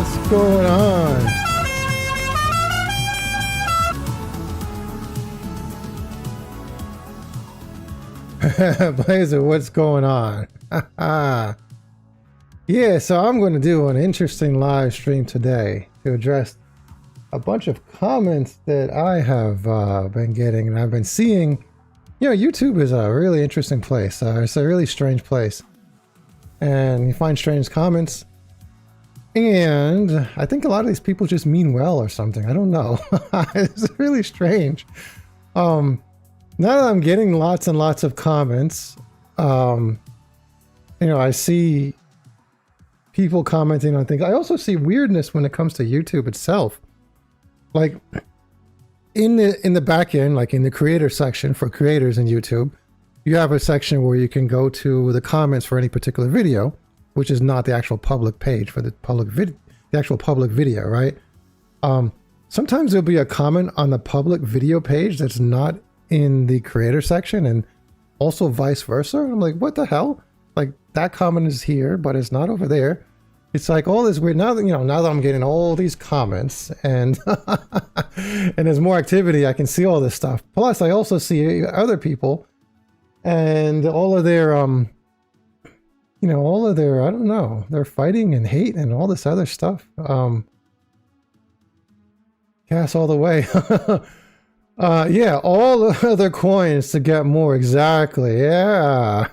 What's going on? Blazer, what's going on? Yeah, so I'm going to do an interesting live stream today to address a bunch of comments that I have been getting and I've been seeing. You know, YouTube is a really interesting place. It's a really strange place. And you find strange comments. And I think a lot of these people just mean well or something. I don't know. It's really strange. Now that I'm getting lots and lots of comments, you know, I see people commenting on things. I also see weirdness when it comes to YouTube itself. Like in the back end, like in the creator section for creators in YouTube, you have a section where you can go to the comments for any particular video, which is not the actual public page for the actual public video, right? Sometimes there'll be a comment on the public video page that's not in the creator section, and also vice versa. I'm like, what the hell? Like, that comment is here, but it's not over there. It's like all this weird. Now that, you know, now that I'm getting all these comments and and there's more activity, I can see all this stuff. Plus, I also see other people and all of their you know, all of their, I don't know, they're fighting and hate and all this other stuff. Gas all the way. Yeah, all the other coins to get more. Exactly. Yeah.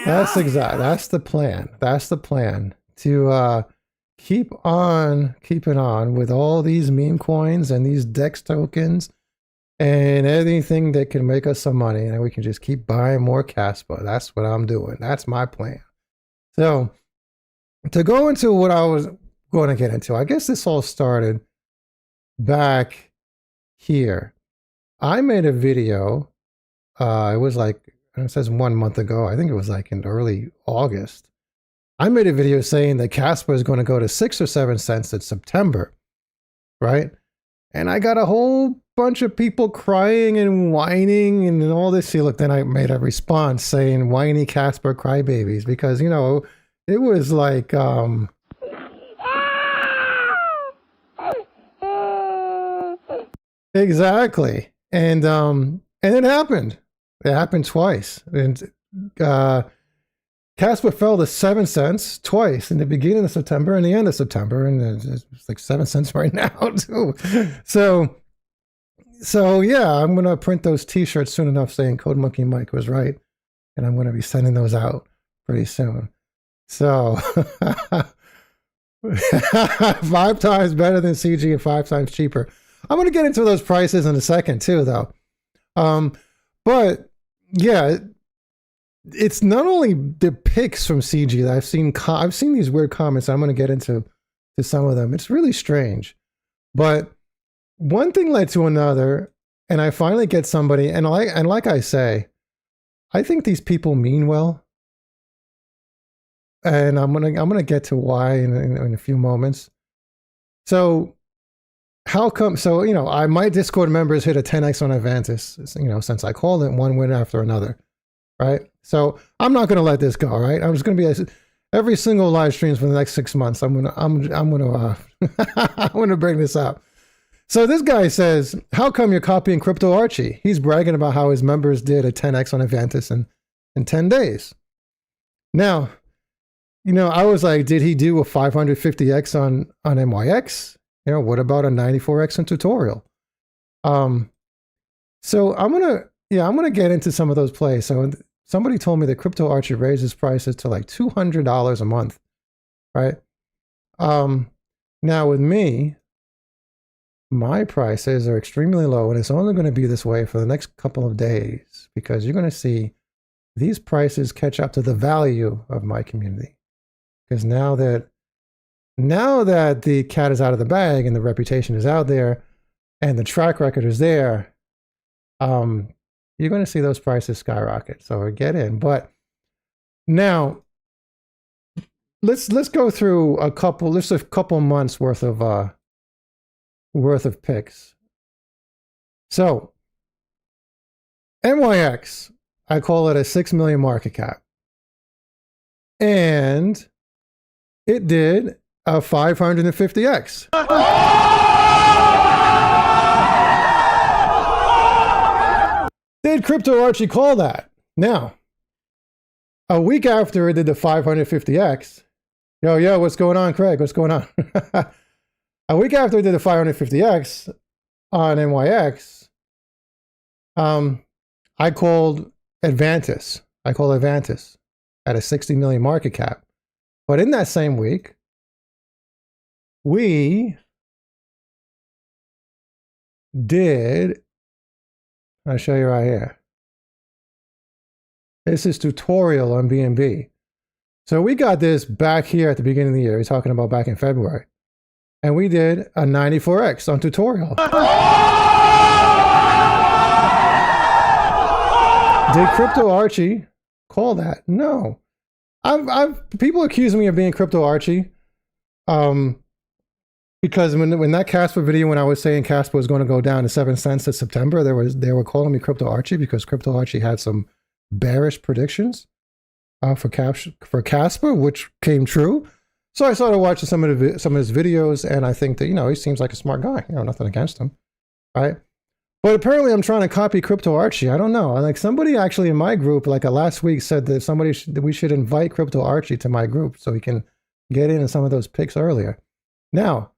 That's the plan. That's the plan, to keep on keeping on with all these meme coins and these DEX tokens and anything that can make us some money, and we can just keep buying more Casper. That's what I'm doing. That's my plan. So to go into what I was going to get into, I guess this all started back here. I made a video. It was like, it says 1 month ago. I think it was like in early August. I made a video saying that Casper is going to go to 6 or 7 cents in September, right? And I got a whole bunch of people crying and whining and all this. See, look, then I made a response saying whiny Casper crybabies, because, you know, it was like, exactly. And it happened. It happened twice. And Casper fell to 7 cents twice, in the beginning of September and the end of September, and it's like 7 cents right now too. So yeah, I'm gonna print those T-shirts soon enough saying CodeMonkey Mike was right, and I'm gonna be sending those out pretty soon. So 5 times better than CG and 5 times cheaper. I'm gonna get into those prices in a second too, though. But yeah, it's not only the pics from CG that I've seen. I've seen these weird comments. I'm going to get into some of them. It's really strange, but one thing led to another, and I finally get somebody. And like I say, I think these people mean well, and I'm gonna get to why in a few moments. So how come? So, you know, my Discord members hit a 10x on Avantis, you know, since I called it one win after another, right? So I'm not going to let this go, right? I'm just going to be every single live streams for the next 6 months. I'm gonna bring this up. So this guy says, "How come you're copying Crypto Archie?" He's bragging about how his members did a 10x on Avantis in 10 days. Now, you know, I was like, did he do a 550x on MYX? You know, what about a 94x in tutorial? So I'm gonna get into some of those plays. So somebody told me that Crypto Archie raises prices to like $200 a month, right? Now with me, my prices are extremely low, and it's only going to be this way for the next couple of days, because you're going to see these prices catch up to the value of my community. Because now that the cat is out of the bag and the reputation is out there and the track record is there, you're going to see those prices skyrocket. So get in. But now let's go through a couple months worth of picks. So MYX, I call it a 6 million market cap. And it did a 550x. Did Crypto Archie call that? Now, a week after it did the 550x, yo, what's going on, Craig? What's going on? A week after it did the 550x on NYX, I called Advantis. At a 60 million market cap. But in that same week, we did, I'll show you right here. This is tutorial on BNB. So we got this back here at the beginning of the year. We're talking about back in February. And we did a 94x on tutorial. Did Crypto Archie call that? No. People accuse me of being Crypto Archie. Because when that Casper video, when I was saying Casper was going to go down to 7 cents in September, they were calling me Crypto Archie because Crypto Archie had some bearish predictions for Casper, which came true. So I started watching some of his videos, and I think that, he seems like a smart guy. Nothing against him, right? But apparently I'm trying to copy Crypto Archie. I don't know. Like somebody actually in my group, like last week, said that we should invite Crypto Archie to my group so he can get in some of those picks earlier. Now,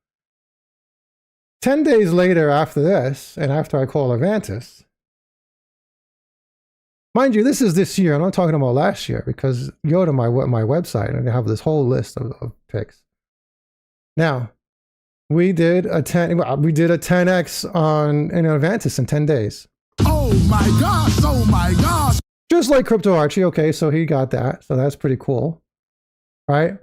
10 days later after this, and after I call Advantis, mind you, this is this year. I'm not talking about last year because you go to my website and I have this whole list of picks. Now, we did a 10x on Advantis in 10 days. Oh my gosh! Oh my gosh! Just like Crypto Archie. Okay, so he got that. So that's pretty cool, right?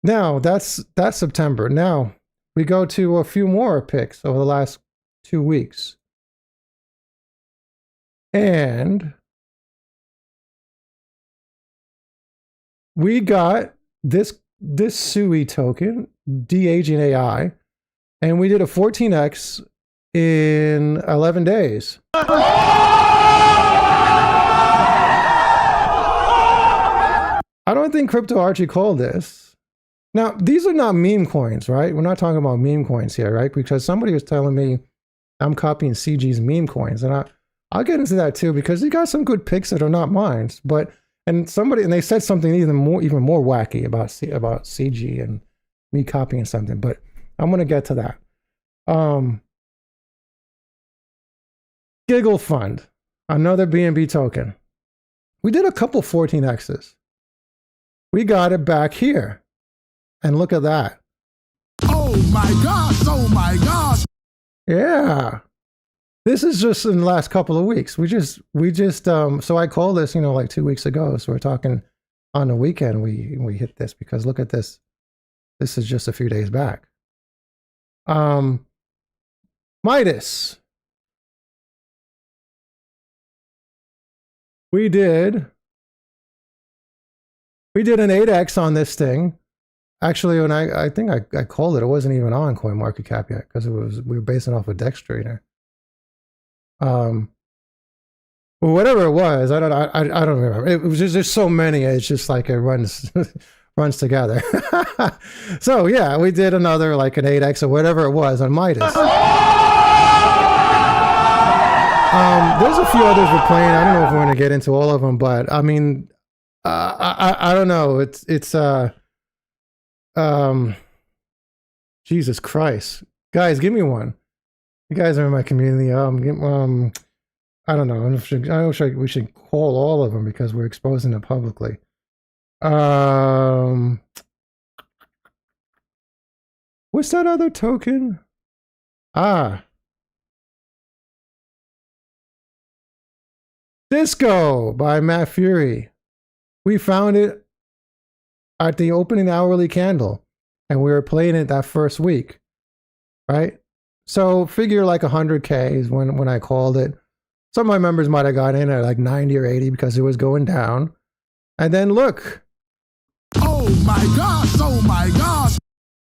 Now that's September. Now we go to a few more picks over the last 2 weeks, and we got this SUI token, de-aging AI, and we did a 14x in 11 days. I don't think Crypto Archie called this. Now, these are not meme coins, right? We're not talking about meme coins here, right? Because somebody was telling me I'm copying CG's meme coins, and I'll get into that too because he got some good picks that are not mine, but. And they said something even more wacky about CG and me copying something, but I'm gonna get to that. Giggle Fund, another BNB token. We did a couple 14x's. We got it back here, and look at that. Oh my gosh! Oh my gosh! Yeah. This is just in the last couple of weeks. So I called this, like 2 weeks ago. So we're talking on the weekend, we hit this because look at this. This is just a few days back. Midas. We did an 8x on this thing. Actually, when I think I called it wasn't even on CoinMarketCap yet because we were basing off of Dextrader. Well, whatever it was, I don't remember. It was just, there's so many. It's just like it runs together. So yeah, we did another like an 8x or whatever it was on Midas. There's a few others we're playing. I don't know if we're going to get into all of them, but I mean, I don't know. It's Jesus Christ, guys, give me one. You guys are in my community. I don't know. We should call all of them because we're exposing them publicly. What's that other token? Disco by Matt Fury. We found it at the opening hourly candle, and we were playing it that first week, right? So figure like 100K is when I called it. Some of my members might have got in at like 90 or 80 because it was going down. And then look. Oh my gosh, oh my gosh.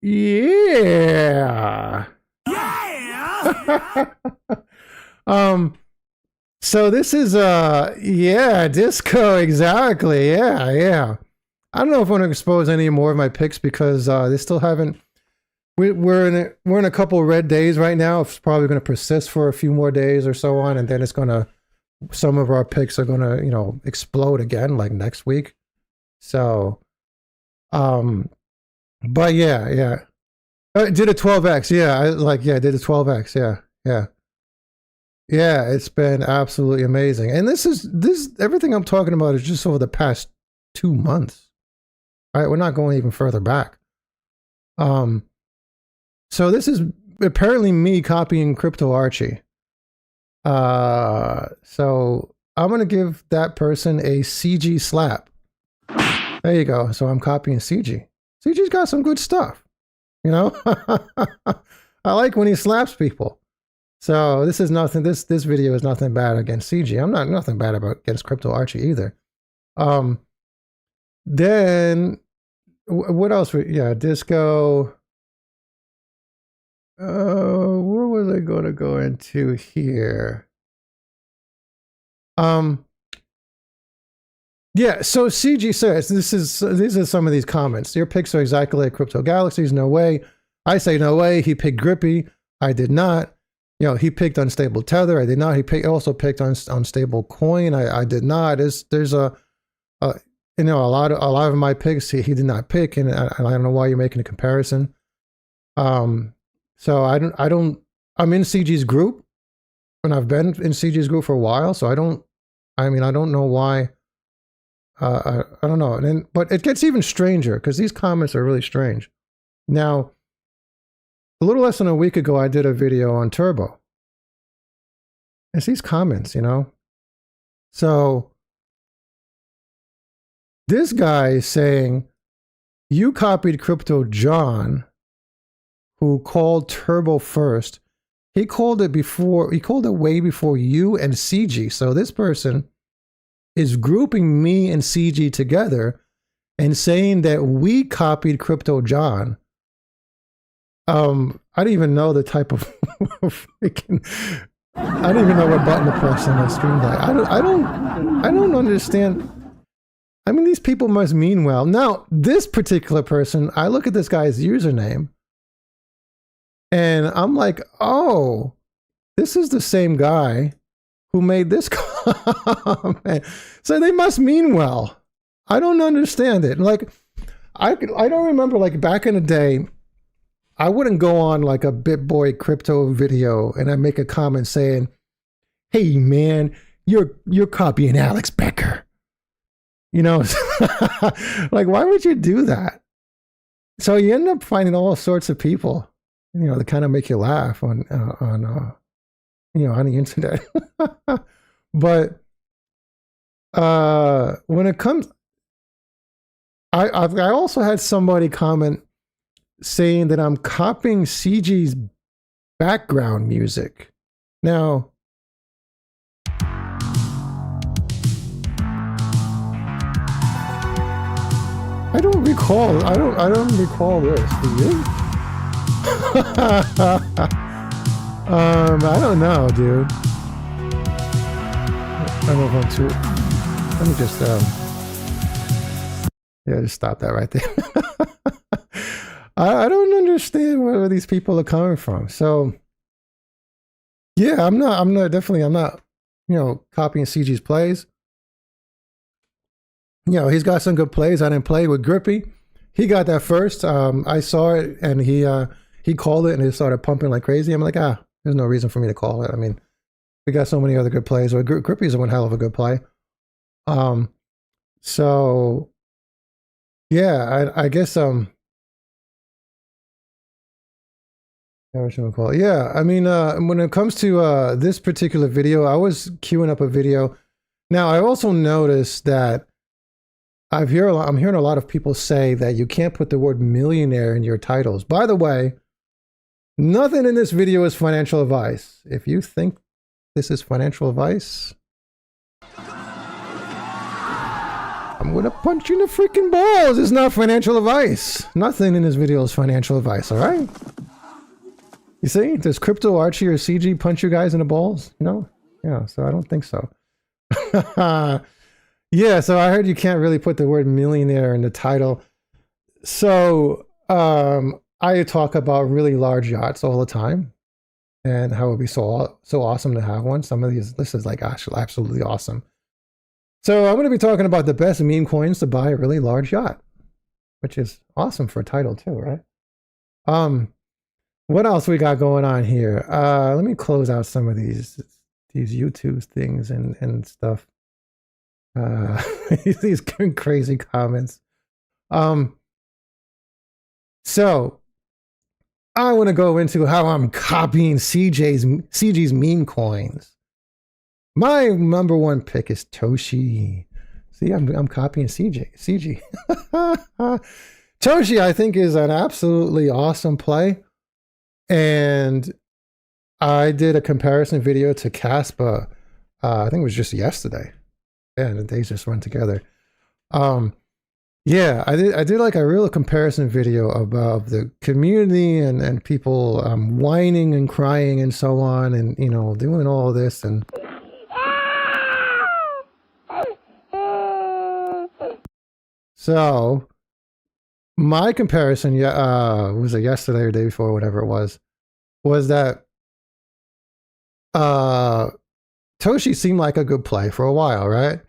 Yeah. Yeah. So this is yeah, Disco, exactly. Yeah. I don't know if I want to expose any more of my picks because they still haven't. We're in a couple of red days right now. It's probably going to persist for a few more days or so on, and then it's going to. Some of our picks are going to, you know, explode again like next week. So, but yeah. I did a 12x. Yeah, I did a 12x. Yeah. It's been absolutely amazing. And this everything I'm talking about is just over the past 2 months. All right, we're not going even further back. So this is apparently me copying Crypto Archie. So I'm gonna give that person a CG slap. There you go. So I'm copying CG. CG's got some good stuff, you know. I like when he slaps people. So this is nothing. This video is nothing bad against CG. I'm not nothing bad against Crypto Archie either. Then what else? Yeah, Disco. Where was I going to go into here? Yeah, so CG says, these are some of these comments. Your picks are exactly like Crypto Galaxies. No way. I say no way. He picked Grippy. I did not. You know, he picked Unstable Tether. I did not. He also picked Unstable Coin. I did not. There's a you know, a lot of my picks he did not pick, and I don't know why you're making a comparison. So I'm in CG's group, and I've been in CG's group for a while. So I don't know why. I don't know. But it gets even stranger because these comments are really strange. Now, a little less than a week ago, I did a video on Turbo. It's these comments, you know. So this guy is saying, you copied Crypto John, who called Turbo first. He called it way before you and CG. So this person is grouping me and CG together and saying that we copied Crypto John. I didn't even know the type of freaking. I didn't even know what button to press on my screen. I don't understand. I mean, these people must mean well. Now, this particular person, I look at this guy's username, and I'm like, oh, this is the same guy who made this comment. So they must mean well. I don't understand it. Like, I don't remember, like, back in the day, I wouldn't go on like a BitBoy crypto video and I make a comment saying, hey man, you're copying Alex Becker. You know, like, why would you do that? So you end up finding all sorts of people, you know, that kind of make you laugh on you know, on the internet. But when it comes, I also had somebody comment saying that I'm copying CG's background music. Now, I don't recall this. Do you? I don't know, dude. I don't know if I'm too. Let me just yeah, just stop that right there. I don't understand where these people are coming from. So yeah, I'm not, you know, copying CG's plays. You know, he's got some good plays. I didn't play with Grippy. He got that first. I saw it and he called it and it started pumping like crazy. I'm like, there's no reason for me to call it. I mean, we got so many other good plays. Or Grippy's one hell of a good play. So yeah, I guess what should we call it? Yeah, I mean, when it comes to this particular video, I was queuing up a video. Now, I also noticed that I'm hearing a lot of people say that you can't put the word millionaire in your titles. By the way, nothing in this video is financial advice. If you think this is financial advice, I'm gonna punch you in the freaking balls. It's not financial advice. Nothing in this video is financial advice, all right? You see, does Crypto Archie or CG punch you guys in the balls? No? Yeah, so I don't think so. Yeah, so I heard you can't really put the word millionaire in the title. So I talk about really large yachts all the time and how it would be so awesome to have one. Some of these, this is like actually absolutely awesome. So I'm going to be talking about the best meme coins to buy a really large yacht, which is awesome for a title too, right? What else we got going on here? Let me close out some of these YouTube things and stuff. These crazy comments. So I want to go into how I'm copying CG's meme coins. My number one pick is Toshi. See, I'm copying CG. Toshi, I think, is an absolutely awesome play. And I did a comparison video to Caspa. I think it was just yesterday. Yeah, the days just run together. Yeah, I did like a real comparison video about the community and people whining and crying and so on, and you know, doing all this. And so my comparison, was it yesterday or day before, whatever it was that Toshi seemed like a good play for a while, right?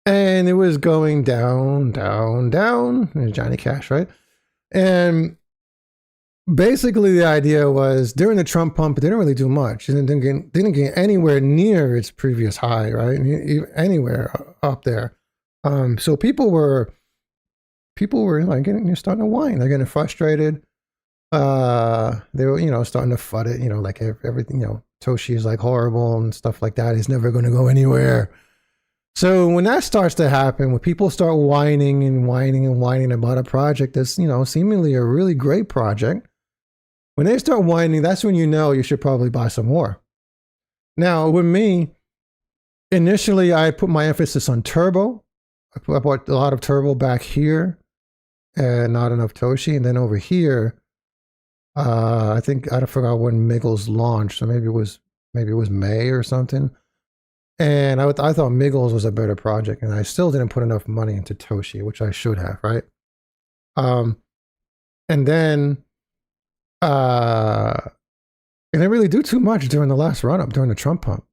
And it was going down, Johnny Cash, right? And basically the idea was during the Trump pump, it didn't really do much. It didn't get anywhere near its previous high, right? Anywhere up there. So people were like starting to whine. They're getting frustrated. They were, starting to FUD it, like everything, Toshi is like horrible and stuff like that. He's never going to go anywhere. So when that starts to happen, when people start whining about a project that's, seemingly a really great project, when they start whining, that's when you should probably buy some more. Now, with me, initially, I put my emphasis on turbo. I bought a lot of turbo back here and not enough Toshi. And then over here, I think I forgot when Miggles launched. So maybe it was May or something. And I thought Miggles was a better project, and I still didn't put enough money into Toshi, which I should have, right? And then it didn't really do too much during the last run-up, during the Trump pump.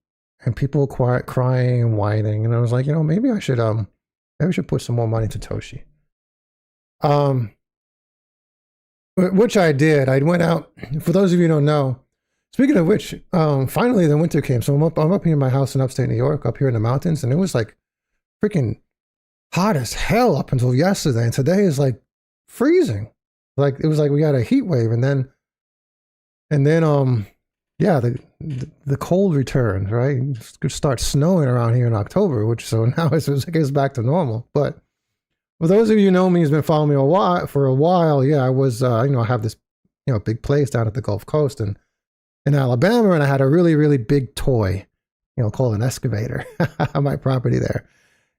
And people were crying and whining, and I was like, maybe I should put some more money into Toshi. Which I did. I went out, for those of you who don't know, speaking of which, finally the winter came. So I'm up here in my house in upstate New York, up here in the mountains, and it was like freaking hot as hell up until yesterday. And today is like freezing. Like it was like we had a heat wave, and then yeah, the cold returned, right? It starts snowing around here in October, so now it gets back to normal. But for those of you who know me, who's been following me for a while, yeah, I was I have this big place down at the Gulf Coast and in Alabama, and I had a really, really big toy, called an excavator on my property there.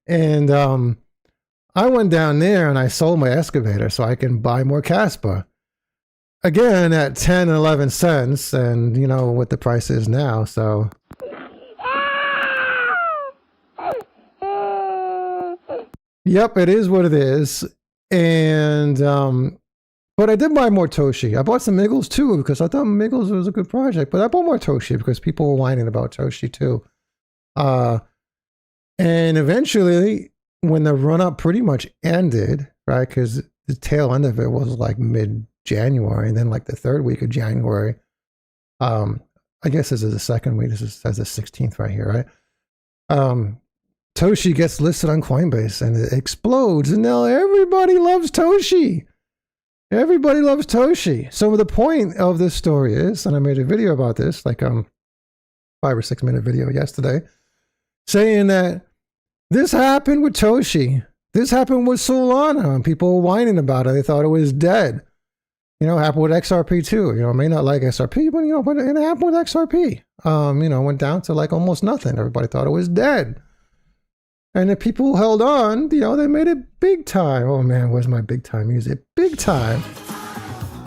And I went down there and I sold my excavator so I can buy more Caspa. Again, at 10 and 11 cents, and what the price is now, so. Yep, it is what it is. And but I did buy more Toshi. I bought some Miggles too because I thought Miggles was a good project. But I bought more Toshi because people were whining about Toshi too. And eventually, when the run-up pretty much ended, right, because the tail end of it was like mid-January, and then like the third week of January, I guess this is the second week. This says the 16th right here, right? Toshi gets listed on Coinbase and it explodes, and now everybody loves Toshi. Everybody loves Toshi. So the point of this story is, and I made a video about this, like 5 or 6 minute video yesterday, saying that this happened with Toshi. This happened with Solana, and people were whining about it. They thought it was dead. Happened with XRP too. I may not like XRP, but it happened with XRP. Went down to like almost nothing. Everybody thought it was dead. And the people who held on, they made it big time. Oh man, where's my big time music? Big time.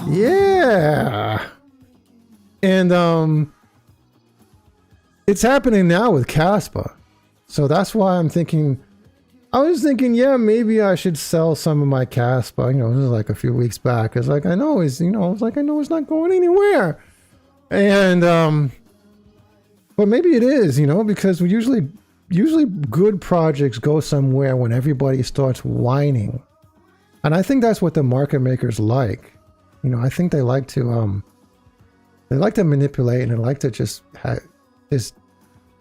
Yeah. And it's happening now with Caspa. So that's why I'm thinking, I was thinking, yeah, maybe I should sell some of my cast, but, you know, this is like a few weeks back. It's like, I know it's, you know, it's like, I know it's not going anywhere. And, but maybe it is, you know, because we usually good projects go somewhere when everybody starts whining. And I think that's what the market makers like. You know, I think they like to manipulate, and they like to just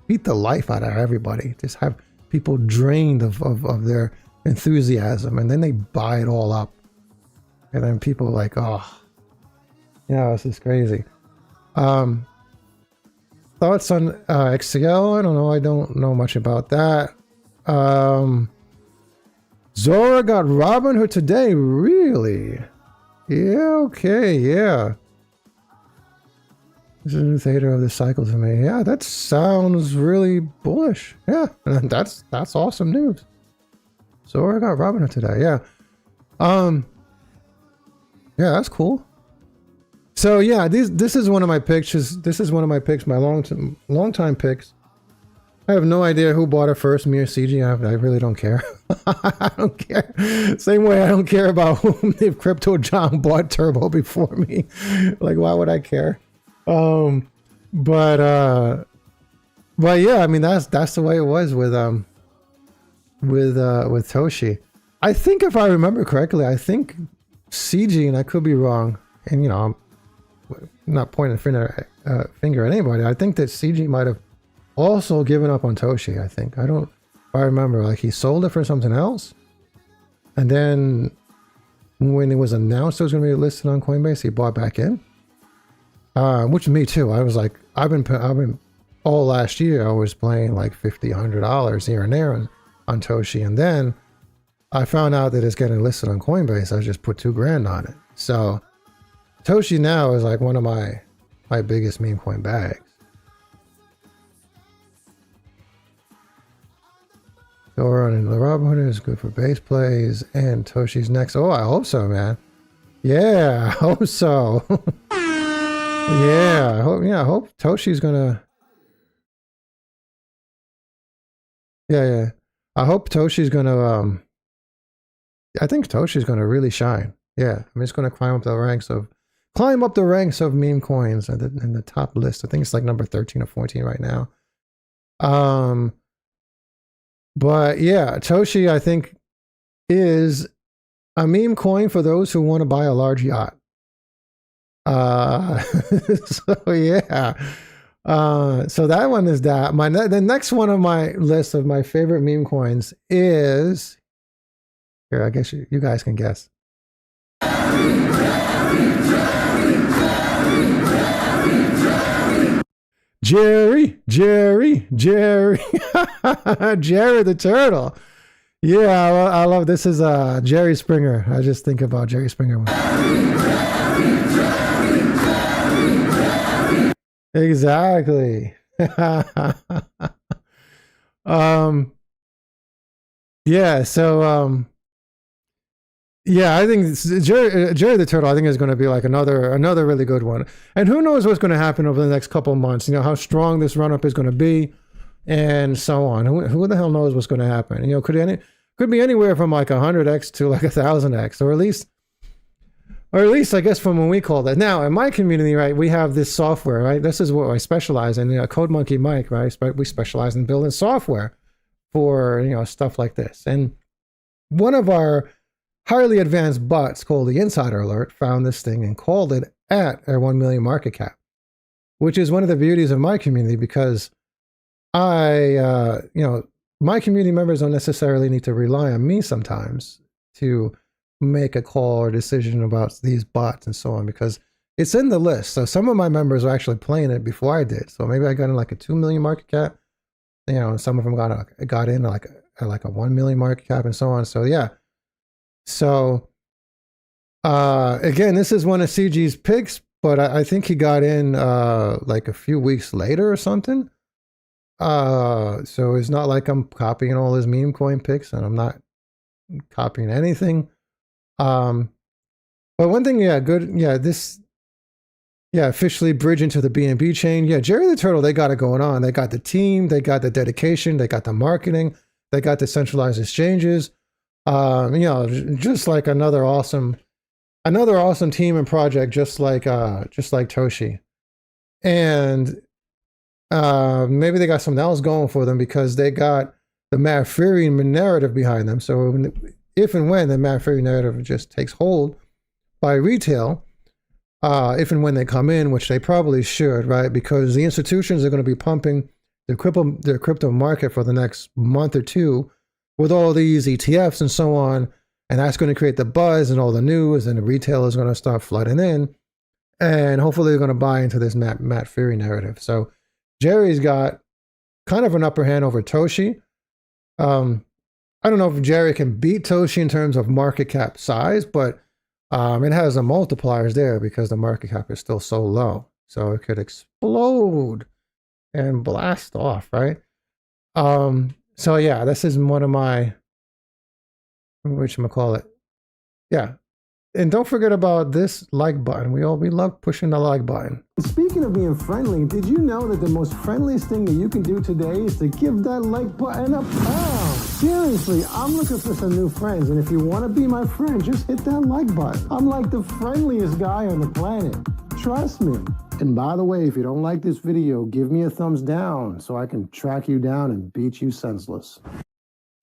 beat the life out of everybody. Just have people drained of their enthusiasm, and then they buy it all up. And then people are like, oh, yeah, this is crazy. Thoughts on XCL? I don't know. I don't know much about that. Zora got Robinhood today. Really? Yeah, okay, yeah. This is a new theta of the cycle to me. Yeah, that sounds really bullish. Yeah, that's awesome news. Zora got Robinhood today. Yeah. Yeah, that's cool. So yeah, this is one of my picks. This is one of my picks, my long time picks. I have no idea who bought it first, me or CG. I really don't care. I don't care. Same way I don't care about whom if Crypto John bought Turbo before me. Like, why would I care? But yeah, I mean that's the way it was with Toshi. I think if I remember correctly, I think CG, and I could be wrong, and you know, I'm not pointing a finger at anybody. I think that CG might have also given up on Toshi. I think, if I remember, like he sold it for something else, and then when it was announced it was going to be listed on Coinbase, he bought back in. Which me too. I was like, I've been all last year I was playing like $50, $100 here and there on Toshi, and then I found out that it's getting listed on Coinbase. I just put $2,000 on it. So Toshi now is like one of my biggest meme coin bags. Dora and the Robinhood is good for base plays, and Toshi's next. Oh, I hope so, man. Yeah, I hope so. Yeah, I hope Toshi's gonna. Yeah. I hope Toshi's gonna. I think Toshi's gonna really shine. Yeah, I mean, it's gonna climb up the ranks of meme coins in the top list. I think it's like number 13 or 14 right now. But yeah, Toshi, I think, is a meme coin for those who want to buy a large yacht. So yeah. So that one is that. The next one on my list of my favorite meme coins is here. I guess you guys can guess. Jerry, Jerry the turtle. Yeah, I love this. Is Jerry Springer. I just think about Jerry Springer. Exactly. Yeah, so yeah, I think Jerry the Turtle, I think, is going to be like another really good one. And who knows what's going to happen over the next couple of months, you know, how strong this run-up is going to be and so on. Who the hell knows what's going to happen? You know, could be anywhere from like 100x to like 1,000x, or at least I guess from when we call that. Now, in my community, right, we have this software, right? This is what I specialize in, CodeMonkey Mike, right? We specialize in building software for, you know, stuff like this. And one of our highly advanced bots called the Insider Alert found this thing and called it at a 1 million market cap, which is one of the beauties of my community, because you know, my community members don't necessarily need to rely on me sometimes to make a call or decision about these bots and so on, because it's in the list. So some of my members are actually playing it before I did. So maybe I got in like a 2 million market cap, you know, and some of them got in like a 1 million market cap and so on. So yeah. So again, this is one of CG's picks, but I think he got in like a few weeks later or something. So it's not like I'm copying all his meme coin picks, and I'm not copying anything. But one thing, yeah, good, yeah, this, yeah, officially bridge into the BNB chain. Yeah, Jerry the Turtle, they got it going on. They got the team, they got the dedication, they got the marketing, They got decentralized exchanges. You know, just like another awesome team and project, just like Toshi. And maybe they got something else going for them because they got the Mad Fury narrative behind them. So if and when the Mad Fury narrative just takes hold by retail, if and when they come in, which they probably should, right? Because the institutions are going to be pumping their crypto market for the next month or two with all these ETFs and so on. And that's going to create the buzz and all the news, and the retail is going to start flooding in. And hopefully they're going to buy into this Matt Fury narrative. So Jerry's got kind of an upper hand over Toshi. I don't know if Jerry can beat Toshi in terms of market cap size, but it has the multipliers there because the market cap is still so low. So it could explode and blast off, right? So yeah, this is one of my, whatchamacallit. Yeah. And don't forget about this like button. We love pushing the like button. Speaking of being friendly, did you know that the most friendliest thing that you can do today is to give that like button a pound? Seriously, I'm looking for some new friends, and if you want to be my friend, just hit that like button. I'm like the friendliest guy on the planet. Trust me. And by the way, if you don't like this video, give me a thumbs down so I can track you down and beat you senseless.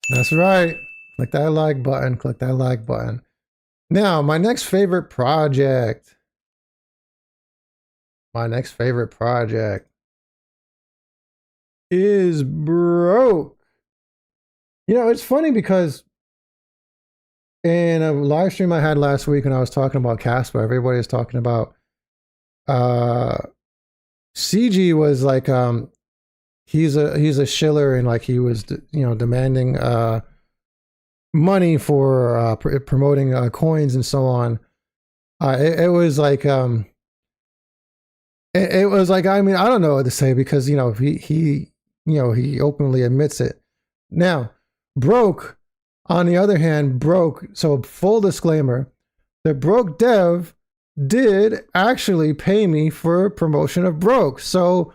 That's right. Click that like button. Click that like button. Now, my next favorite project. Is Broke. You know, it's funny because in a live stream I had last week when I was talking about Casper, everybody was talking about CG was like he's a shiller, and like he was, you know, demanding money for promoting coins and so on. It was like it was like, I mean, I don't know what to say because, you know, he openly admits it. Now, Broke, on the other hand, so full disclaimer, the Broke dev did actually pay me for promotion of Broke. So,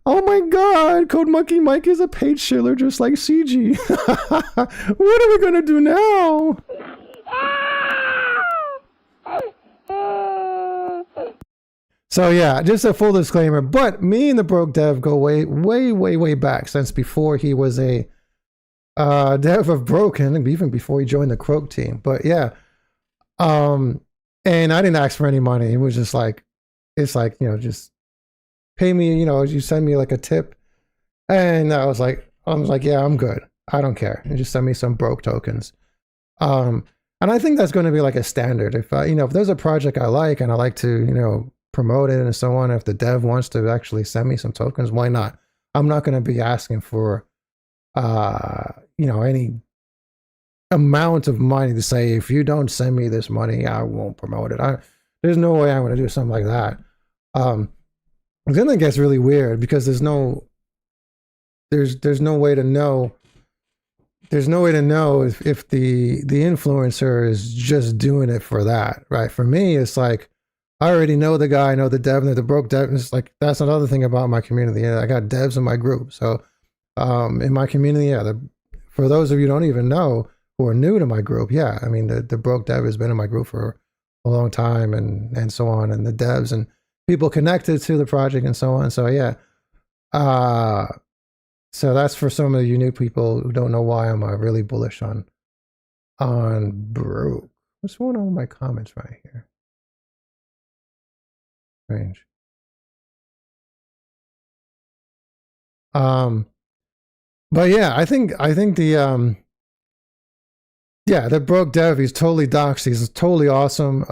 oh my God, CodeMonkey Mike is a paid shiller just like CG. What are we gonna do now? So yeah, just a full disclaimer, but me and the Broke dev go way back, since before he was a dev of Broken, even before he joined the Croak team. But yeah, and I didn't ask for any money. It was just like, it's like, you know, just pay me, you know, you send me like a tip. And I was like, yeah, I'm good. I don't care. And just send me some Broke tokens. And I think that's going to be like a standard. If you know, if there's a project I like and I like to, you know, promote it and so on, if the dev wants to actually send me some tokens, why not? I'm not going to be asking for, you know, any amount of money to say, if you don't send me this money, I won't promote it. There's no way I'm going to do something like that. Then it gets really weird because there's no way to know. There's no way to know if the influencer is just doing it for that, right? For me, it's like, I already know the guy, I know the dev, and the Broke dev. It's like, that's another thing about my community. I got devs in my group. So in my community, yeah, for those of you who don't even know, who are new to my group, yeah, I mean, the Broke dev has been in my group for a long time and so on, and the devs and people connected to the project and so on. So yeah, so that's for some of you new people who don't know why I'm really bullish on Broke. What's going on with my comments right here? Strange. But yeah, I think the yeah, the Broke dev, he's totally doxed. He's totally awesome.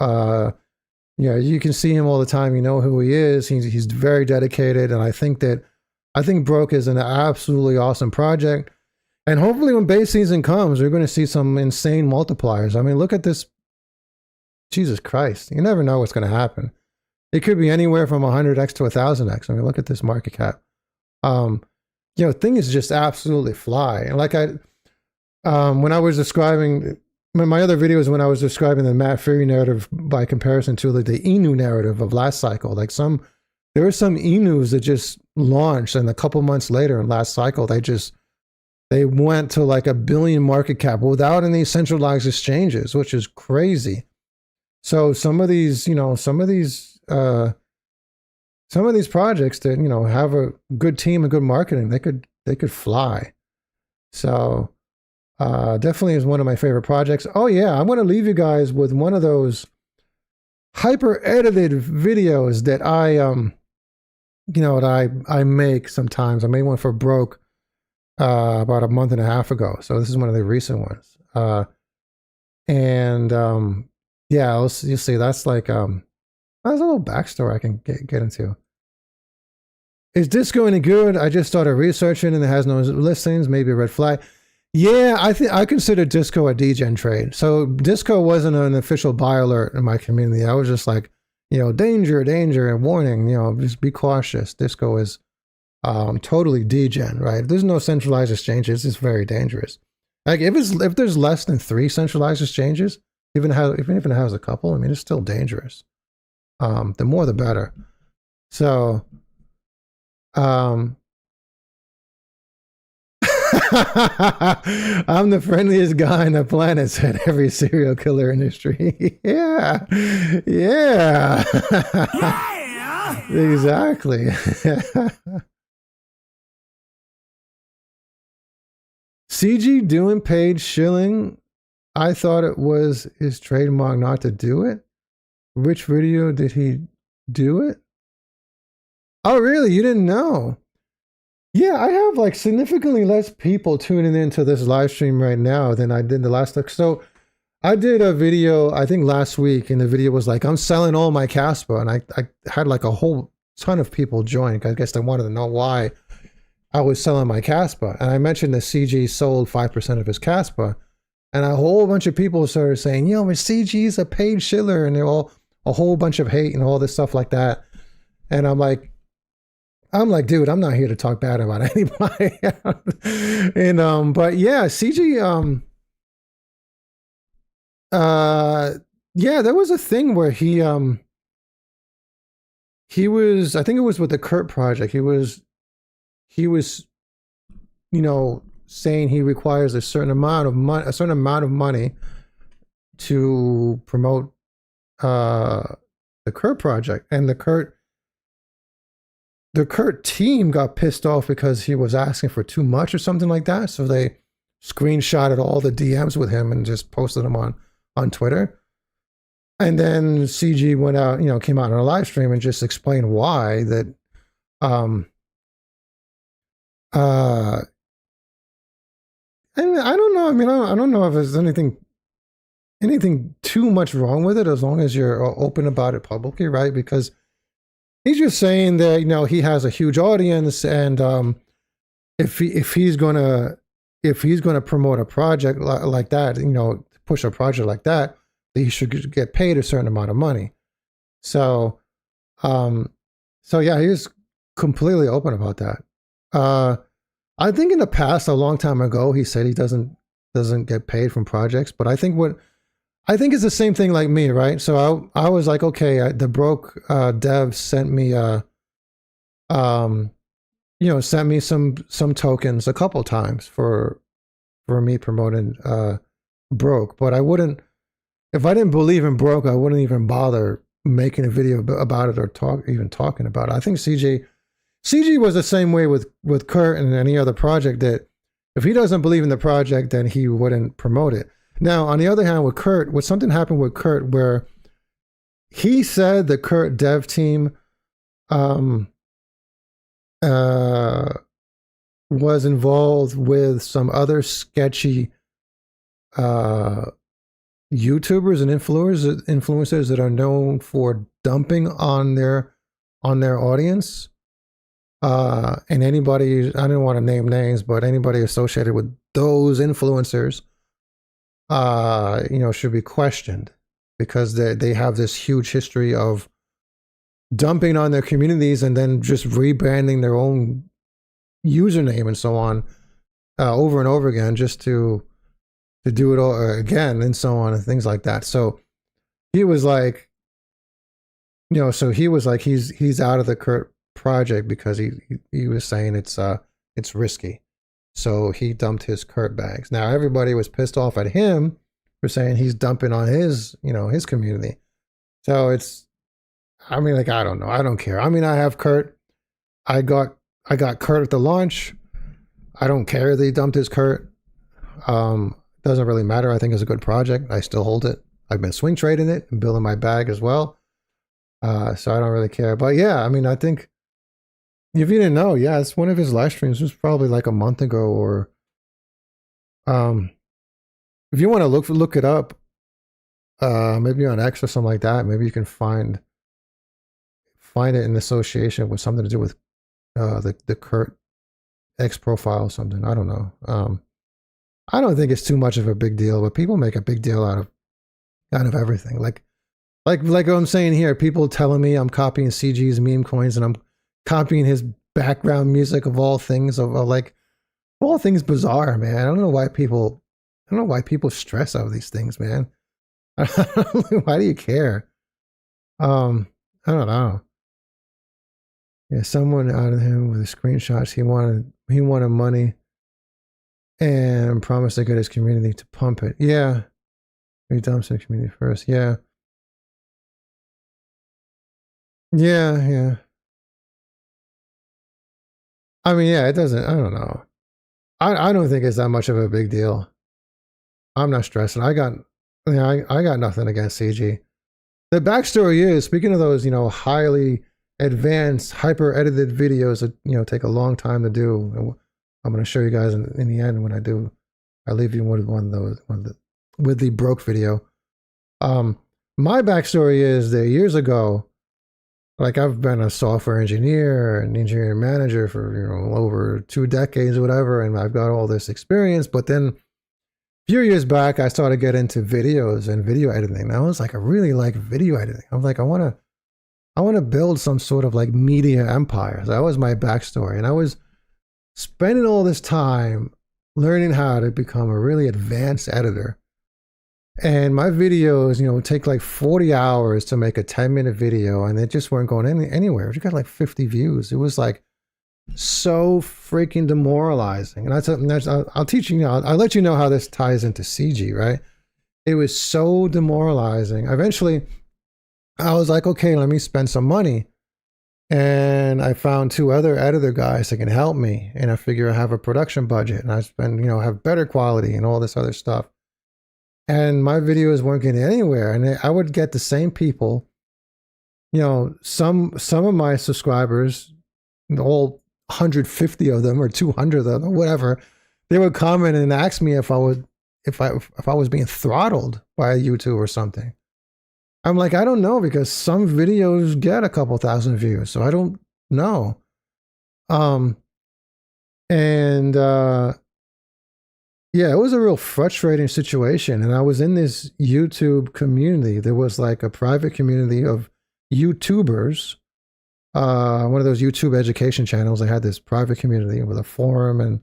Yeah, you can see him all the time. You know who he is. He's very dedicated, and I think Broke is an absolutely awesome project. And hopefully, when base season comes, we're going to see some insane multipliers. I mean, look at this. Jesus Christ, you never know what's going to happen. It could be anywhere from 100x to 1000x. I mean, look at this market cap. You know, things just absolutely fly. And like when I was describing my other videos, when I was describing the Matt Fury narrative by comparison to the Inu narrative of last cycle, like there were some Inus that just launched, and a couple months later in last cycle, they just They went to like $1 billion market cap without any centralized exchanges, which is crazy. So some of these, you know, some of these projects that, you know, have a good team and good marketing, they could fly. So definitely is one of my favorite projects. Oh yeah, I'm going to leave you guys with one of those hyper edited videos that I you know, that I make sometimes. I made one for Broke about a month and a half ago. So this is one of the recent ones. Yeah, you'll see that's like there's a little backstory I can get into. Is Disco any good? I just started researching and it has no listings, maybe a red flag. Yeah, I consider Disco a degen trade. So Disco wasn't an official buy alert in my community. I was just like, you know, danger, danger, and warning, you know, just be cautious. Disco is totally degen, right? If there's no centralized exchanges, it's very dangerous. Like if there's less than 3 centralized exchanges, even if it has a couple, I mean, it's still dangerous. The more the better. So I'm the friendliest guy on the planet, said every serial killer industry. Yeah. Yeah. Yeah. Exactly. CG doing paid shilling. I thought it was his trademark not to do it. Which video did he do it? Oh, really? You didn't know? Yeah, I have like significantly less people tuning into this live stream right now than I did the last time. So I did a video, I think last week, and the video was like, I'm selling all my Casper. And I had like a whole ton of people join. I guess they wanted to know why I was selling my Casper. And I mentioned that CG sold 5% of his Casper. And a whole bunch of people started saying, yo, CG's a paid shiller. And they're all a whole bunch of hate and all this stuff like that. And I'm like, dude, I'm not here to talk bad about anybody. And but yeah, CG yeah, there was a thing where he was, I think it was with the Kurt project, he was, you know, saying he requires a certain amount of money to promote the Kurt project. And the Kurt team got pissed off because he was asking for too much or something like that. So they screenshotted all the DMs with him and just posted them on Twitter. And then CG went out, you know, came out on a live stream and just explained why that, and I don't know. I mean, I don't know if there's anything too much wrong with it as long as you're open about it publicly, right? Because he's just saying that, you know, he has a huge audience, and if he's gonna promote a project like that, you know, push a project like that, he should get paid a certain amount of money. So, yeah, he was completely open about that. I think in the past, a long time ago, he said he doesn't get paid from projects, but I think it's the same thing like me, right? So I was like, okay, the Broke dev sent me you know, sent me some tokens a couple times for me promoting Broke, but I wouldn't, if I didn't believe in Broke, I wouldn't even bother making a video about it or talking about it. I think CG was the same way with Kurt and any other project, that if he doesn't believe in the project, then he wouldn't promote it. Now, on the other hand, with Kurt, something happened with Kurt where he said the Kurt dev team was involved with some other sketchy YouTubers and influencers that are known for dumping on their audience. And anybody, I don't want to name names, but anybody associated with those influencers, you know, should be questioned, because they have this huge history of dumping on their communities and then just rebranding their own username and so on over and over again, just to do it all again and so on and things like that. So he was like, you know, he's out of the Kurt project because he was saying it's risky. So he dumped his Kurt bags. Now everybody was pissed off at him for saying he's dumping on his, his community. So it's, I mean, like, I don't know. I don't care. I mean, I have Kurt. I got Kurt at the launch. I don't care that he dumped his Kurt. Doesn't really matter. I think it's a good project. I still hold it. I've been swing trading it and building my bag as well. So I don't really care. But yeah, I mean, I think if you didn't know, yeah, it's one of his live streams. It was probably like a month ago, or if you want to look it up, maybe on X or something like that. Maybe you can find it in association with something to do with the Kurt X profile or something. I don't know. I don't think it's too much of a big deal, but people make a big deal out of everything. Like what I'm saying here, people telling me I'm copying CG's meme coins and I'm copying his background music of all things, of all things bizarre, man. I don't know why people stress over these things, man. Why do you care? I don't know. Yeah, someone out of him with the screenshots. He wanted money and promised to get his community to pump it. Yeah. He dumps the community first. Yeah. Yeah. I mean, yeah, it doesn't, I don't know. I don't think it's that much of a big deal. I'm not stressing. I got nothing against CG. The backstory is, speaking of those, highly advanced, hyper edited videos that, take a long time to do. And I'm going to show you guys in the end when I do. I leave you with with the broke video. My backstory is that years ago, like, I've been a software engineer and engineering manager for, over 2 decades or whatever. And I've got all this experience, but then a few years back, I started getting into videos and video editing. And I was like, I really like video editing. I was like, I want to build some sort of like media empire. So that was my backstory. And I was spending all this time learning how to become a really advanced editor. And my videos, would take like 40 hours to make a 10-minute video, and they just weren't going anywhere. You got like 50 views. It was like so freaking demoralizing. And I'll teach you, I'll let you know how this ties into CG, right? It was so demoralizing. Eventually, I was like, okay, let me spend some money. And I found 2 other editor guys that can help me. And I figure I have a production budget, and I spend, have better quality and all this other stuff. And my videos weren't getting anywhere. And I would get the same people, some of my subscribers, all 150 of them or 200 of them or whatever, they would comment and ask me if I was being throttled by YouTube or something. I'm like, I don't know, because some videos get a couple thousand views, so I don't know. Yeah, it was a real frustrating situation. And I was in this YouTube community. There was like a private community of YouTubers. One of those YouTube education channels. They had this private community with a forum and,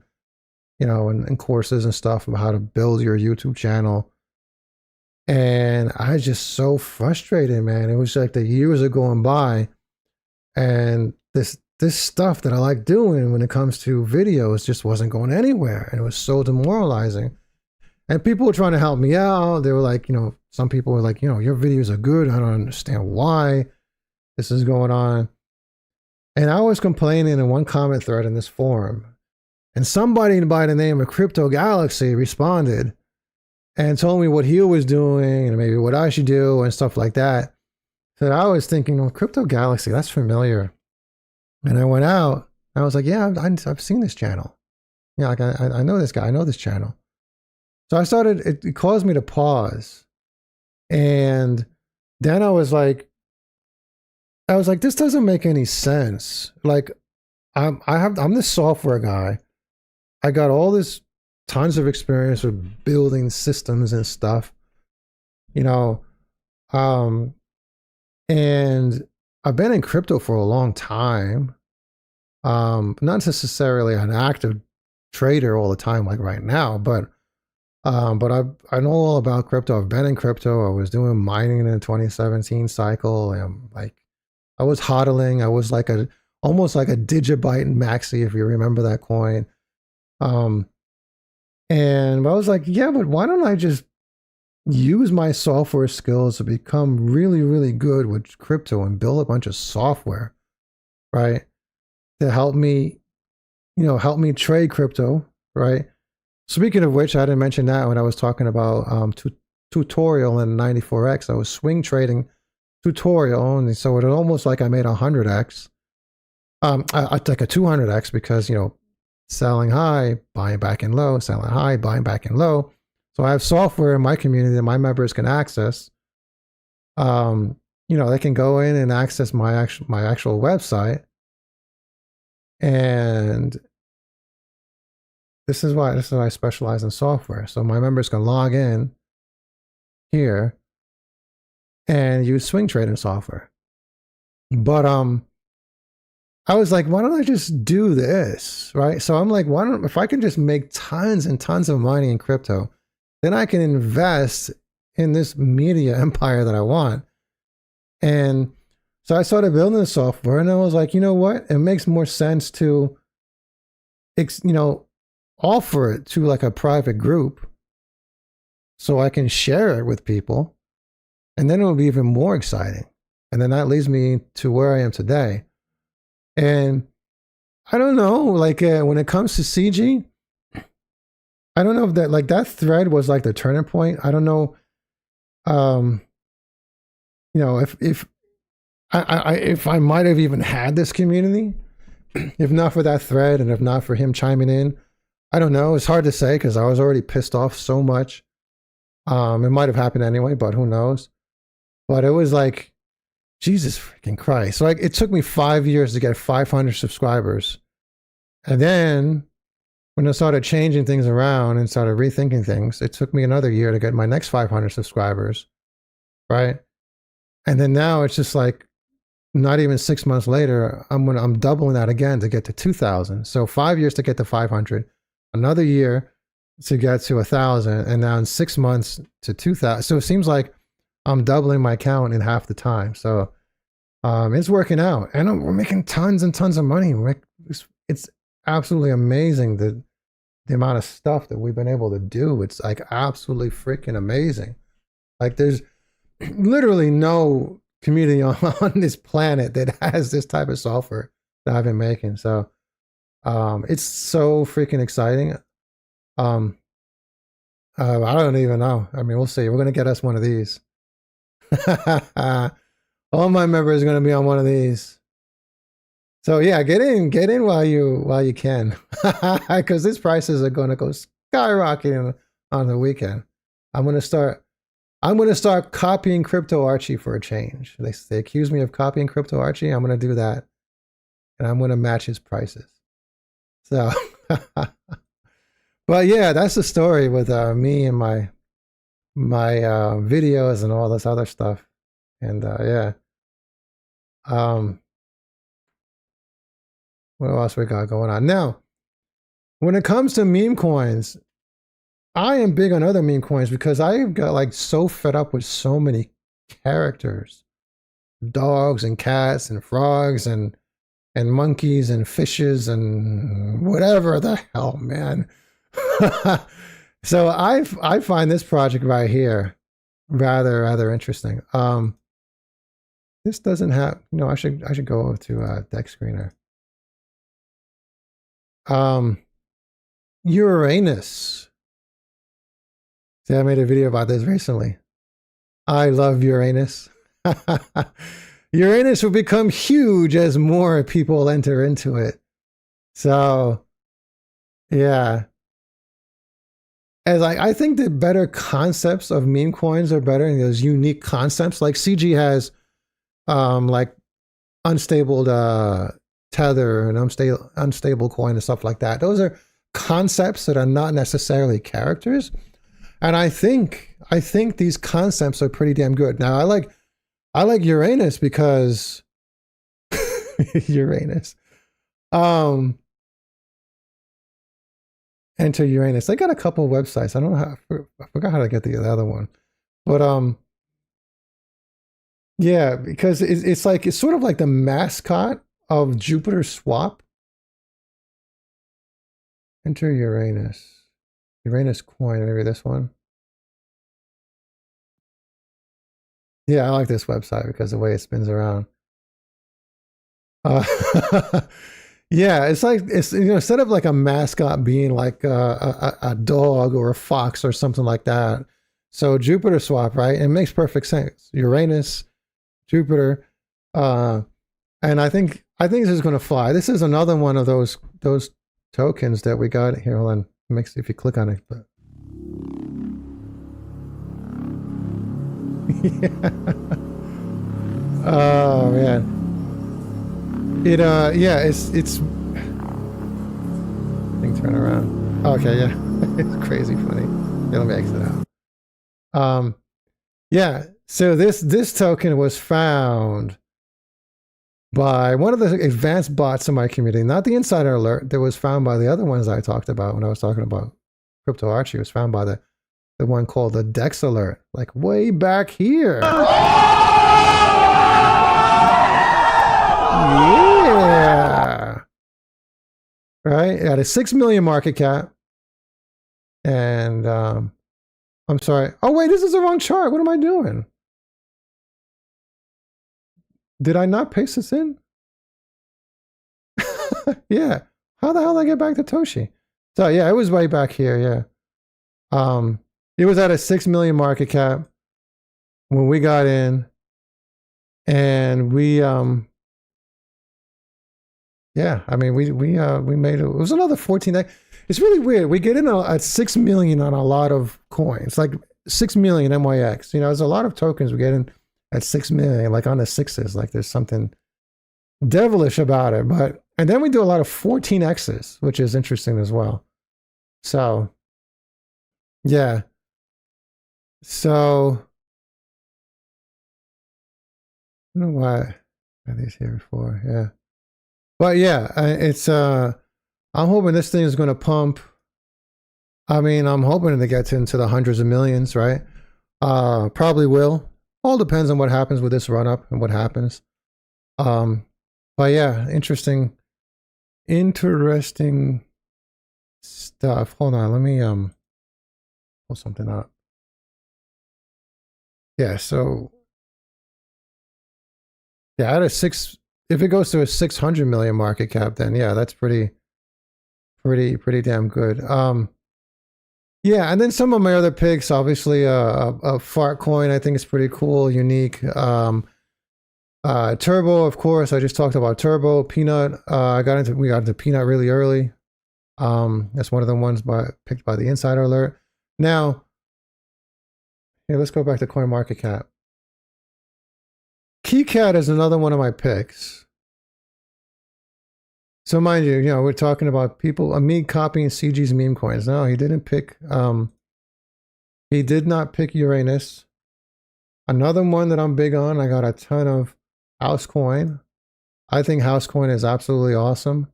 and courses and stuff about how to build your YouTube channel. And I was just so frustrated, man. It was like the years are going by, and this stuff that I like doing when it comes to videos just wasn't going anywhere. And it was so demoralizing. And people were trying to help me out. They were like, some people were like, your videos are good. I don't understand why this is going on. And I was complaining in one comment thread in this forum. And somebody by the name of Crypto Galaxy responded and told me what he was doing and maybe what I should do and stuff like that. So I was thinking, Crypto Galaxy, that's familiar. And I went out. I was like, yeah, I've seen this channel. Yeah, like I know this guy. I know this channel. So I started. It caused me to pause, and then I was like, this doesn't make any sense. Like, I'm this software guy. I got all this tons of experience with building systems and stuff, and I've been in crypto for a long time. Not necessarily an active trader all the time like right now, but I know all about crypto. I've been in crypto. I was doing mining in the 2017 cycle, and I was hodling. I was almost like a Digibyte maxi, if you remember that coin. Um, and I was like, yeah, but why don't I just use my software skills to become really, really good with crypto and build a bunch of software, right? To help me, help me trade crypto, right? Speaking of which, I didn't mention that when I was talking about tutorial in 94X. I was swing trading tutorial, and so it was almost like I made 100X. I took a 200X because, selling high, buying back in low, selling high, buying back in low. So I have software in my community that my members can access. They can go in and access my actual website. And this is why I specialize in software. So my members can log in here and use swing trading software. But I was like, why don't I just do this, right? So I'm like, if I can just make tons and tons of money in crypto, then I can invest in this media empire that I want. And so I started building the software, and I was like, you know what? It makes more sense to, offer it to like a private group so I can share it with people. And then it will be even more exciting. And then that leads me to where I am today. And I don't know, like when it comes to CG, I don't know if that thread was like the turning point. I don't know, if I might have even had this community, if not for that thread and if not for him chiming in. I don't know. It's hard to say because I was already pissed off so much. It might have happened anyway, but who knows? But it was like, Jesus freaking Christ. So it took me 5 years to get 500 subscribers. And then when I started changing things around and started rethinking things, it took me another year to get my next 500 subscribers, right? And then now it's just like, not even 6 months later, I'm doubling that again to get to 2,000. So 5 years to get to 500, another year to get to 1,000, and now in 6 months to 2,000. So it seems like I'm doubling my count in half the time. So it's working out, and we're making tons and tons of money. It's absolutely amazing the amount of stuff that we've been able to do. It's like absolutely freaking amazing. Like there's literally no community on this planet that has this type of software that I've been making. So it's so freaking exciting. I don't even know. I mean, we'll see. We're gonna get us one of these. All my members are going to be on one of these. So yeah, get in while you can, because these prices are going to go skyrocketing on the weekend. I'm going to start copying Crypto Archie for a change. They accuse me of copying Crypto Archie. I'm going to do that, and I'm going to match his prices. So, but yeah, that's the story with me and my videos and all this other stuff. And yeah. What else we got going on? Now, when it comes to meme coins, I am big on other meme coins because I got like so fed up with so many characters. Dogs and cats and frogs and monkeys and fishes and whatever the hell, man. So I find this project right here rather interesting. This doesn't have, I should go over to Deck Screener. Uranus. See, I made a video about this recently. I love Uranus. Uranus will become huge as more people enter into it. So, yeah. As I think the better concepts of meme coins are better, and those unique concepts. Like CG has like unstable tether and unstable coin and stuff like that. Those are concepts that are not necessarily characters. And I think these concepts are pretty damn good. Now I like Uranus because Uranus. Enter Uranus. They got a couple of websites. I don't know how, I forgot how to get the other one. But yeah, because it's sort of like the mascot of Jupiter Swap. Enter Uranus. Uranus coin, maybe this one. Yeah, I like this website because of the way it spins around. Yeah, it's like, it's, you know, instead of like a mascot being like a dog or a fox or something like that. So Jupiter swap, right? It makes perfect sense. Uranus, Jupiter, and I think this is going to fly. This is another one of those tokens that we got here. Hold on, see if you click on it. But yeah. Oh man. It yeah, it's thing turn around. Okay, yeah. It's crazy funny. Yeah, let me exit out. Yeah, so this token was found by one of the advanced bots in my community, not the insider alert that was found by the other ones I talked about when I was talking about Crypto Archie. It was found by the one called the Dex alert, like way back here. Yeah. Right? It had a 6 million market cap. And I'm sorry. Oh wait, this is the wrong chart. What am I doing? Did I not paste this in? Yeah. How the hell did I get back to Toshi? So yeah, it was way back here, yeah. It was at a 6 million market cap when we got in. And we yeah, I mean, we made it. It was another 14. It's really weird. We get in at 6 million on a lot of coins, like 6 million MYX. You know, there's a lot of tokens we get in at 6 million, like on the sixes. Like there's something devilish about it. But and then we do a lot of 14Xs, which is interesting as well. So yeah. So I don't know why I had these here before. Yeah. But yeah, it's I'm hoping this thing is going to pump. I mean, I'm hoping to get into the hundreds of millions, right? Probably will. All depends on what happens with this run up and what happens. But yeah, interesting stuff. Hold on, let me pull something up. Yeah, so yeah, at a if it goes to a 600 million market cap, then yeah, that's pretty damn good. Yeah, and then some of my other picks, obviously, a fart coin, I think is pretty cool, unique. Turbo, of course, I just talked about Turbo. Peanut, we got into Peanut really early. That's one of the ones picked by the insider alert. Now, here, let's go back to CoinMarketCap. KeyCat is another one of my picks. So mind you, we're talking about me copying CG's meme coins. No, he didn't pick, he did not pick Uranus. Another one that I'm big on, I got a ton of Housecoin. I think Housecoin is absolutely awesome.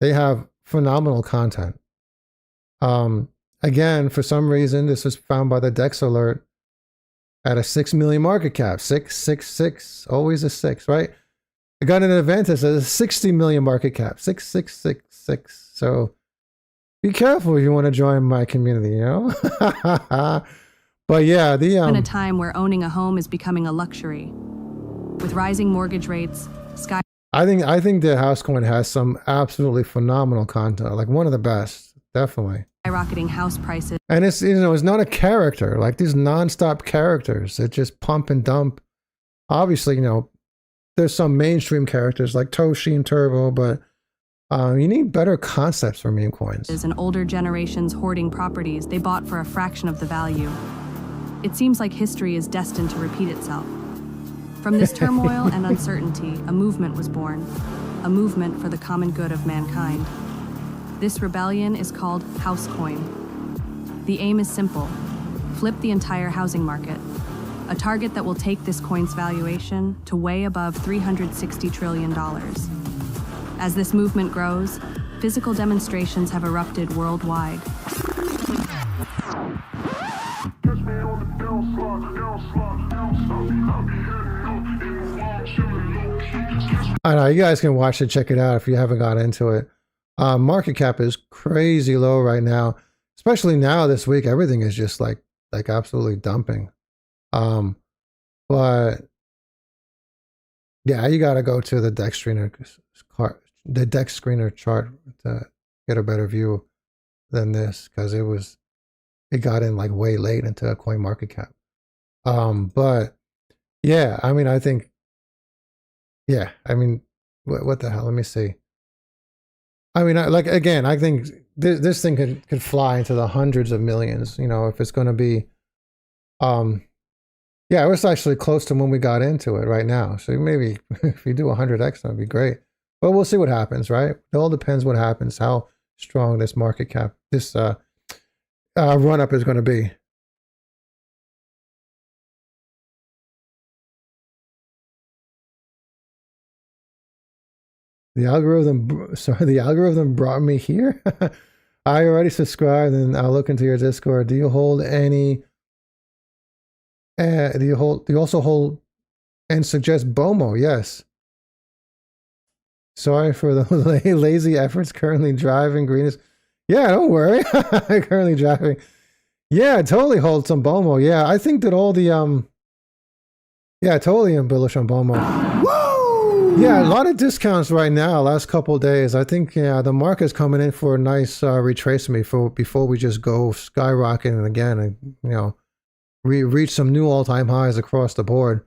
They have phenomenal content. Again, for some reason, this was found by the Dex alert at a 6 million market cap. 666, always a 6, right? I got an event that says 60 million market cap. 6666. So be careful if you want to join my community, But yeah, in a time where owning a home is becoming a luxury, with rising mortgage rates, I think the Housecoin has some absolutely phenomenal content, like one of the best, definitely. Skyrocketing house prices. And it's it's not a character, like these non-stop characters that just pump and dump. Obviously, there's some mainstream characters like Toshi and Turbo, but you need better concepts for meme coins. And older generations hoarding properties they bought for a fraction of the value. It seems like history is destined to repeat itself. From this turmoil and uncertainty, a movement was born, a movement for the common good of mankind. This rebellion is called Housecoin. The aim is simple: flip the entire housing market, a target that will take this coin's valuation to way above $360 trillion. As this movement grows, physical demonstrations have erupted worldwide. I know, you guys can watch it, check it out if you haven't got into it. Market cap is crazy low right now, especially now this week. Everything is just like absolutely dumping. But yeah, you got to go to the deck screener chart to get a better view than this, because it got in like way late into a coin market cap. But yeah, I mean, I think, yeah, I mean, what the hell? Let me see. I mean, like, again, I think this thing could fly into the hundreds of millions, you know, if it's going to be, yeah, it was actually close to when we got into it right now. So maybe if you do 100x, that'd be great. But we'll see what happens, right? It all depends what happens, how strong this market cap, this run up is going to be. The algorithm brought me here. I already subscribed, and I'll look into your Discord. Do you hold any? Do you also hold and suggest BOMO? Yes. Sorry for the lazy efforts. Currently driving. Green. Yeah, don't worry. Currently driving. Yeah, I totally hold some BOMO. Yeah, I think that all the yeah, totally am bullish on BOMO. Woo! Yeah, a lot of discounts right now. Last couple of days, I think the market's coming in for a nice retracement before we just go skyrocketing again, and you know, reach some new all-time highs across the board.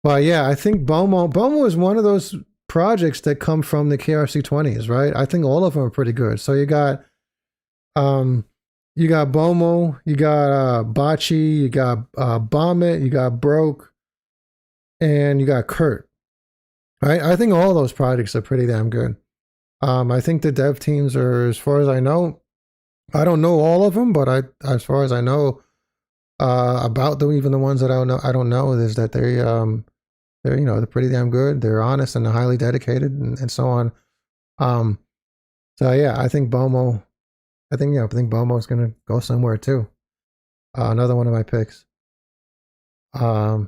But yeah, I think BOMO is one of those projects that come from the KRC20s, right? I think all of them are pretty good. So you got BOMO, you got Bocce, you got Bomb.it, you got Broke, and you got Kurt. Right? I think all those projects are pretty damn good. I think the dev teams are, as far as I know, I don't know all of them, but as far as I know about even the ones that I don't know, is that they're you know, they're pretty damn good. They're honest and highly dedicated, and so on. So yeah, I think BOMO. I think BOMO is going to go somewhere too. Another one of my picks. Let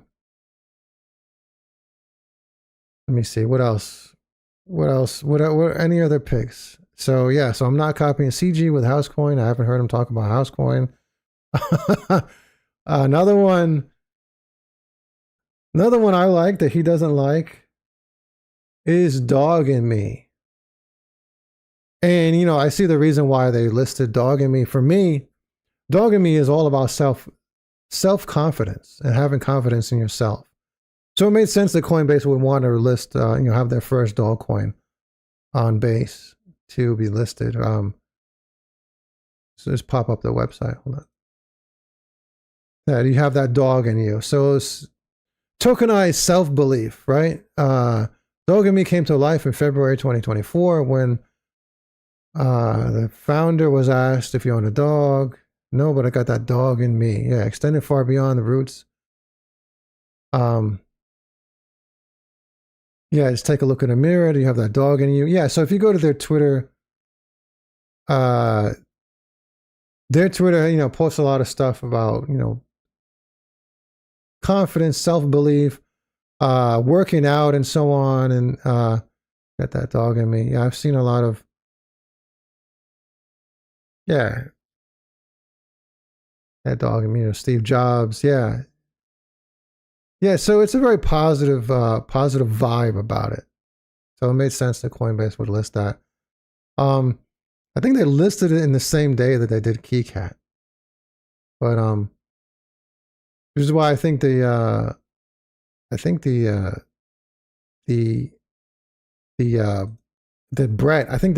me see what else. What any other picks? So yeah, so I'm not copying CG with Housecoin. I haven't heard him talk about Housecoin. Another one I like that he doesn't like is Dog and Me. And you know, I see the reason why they listed Dog and Me. For me, Dog and Me is all about self-confidence and having confidence in yourself. So it made sense that Coinbase would want to list, you know, have their first dog coin on Base to be listed. So just pop up the website. Hold on. Yeah, you have that dog in you. So it's tokenized self-belief, right? Dog and Me came to life in February 2024 when the founder was asked if you own a dog. No, but I got that dog in me. Yeah, extended far beyond the roots. Yeah, just take a look in the mirror. Do you have that dog in you? Yeah, so if you go to their Twitter, you know, posts a lot of stuff about, you know, confidence, self-belief, working out, and so on. And got that dog in me. Yeah, I've seen a lot of, yeah, that dog in me. You know, Steve Jobs. Yeah. Yeah, so it's a very positive vibe about it. So it made sense that Coinbase would list that. I think they listed it in the same day that they did KeyCat. But which is why I think the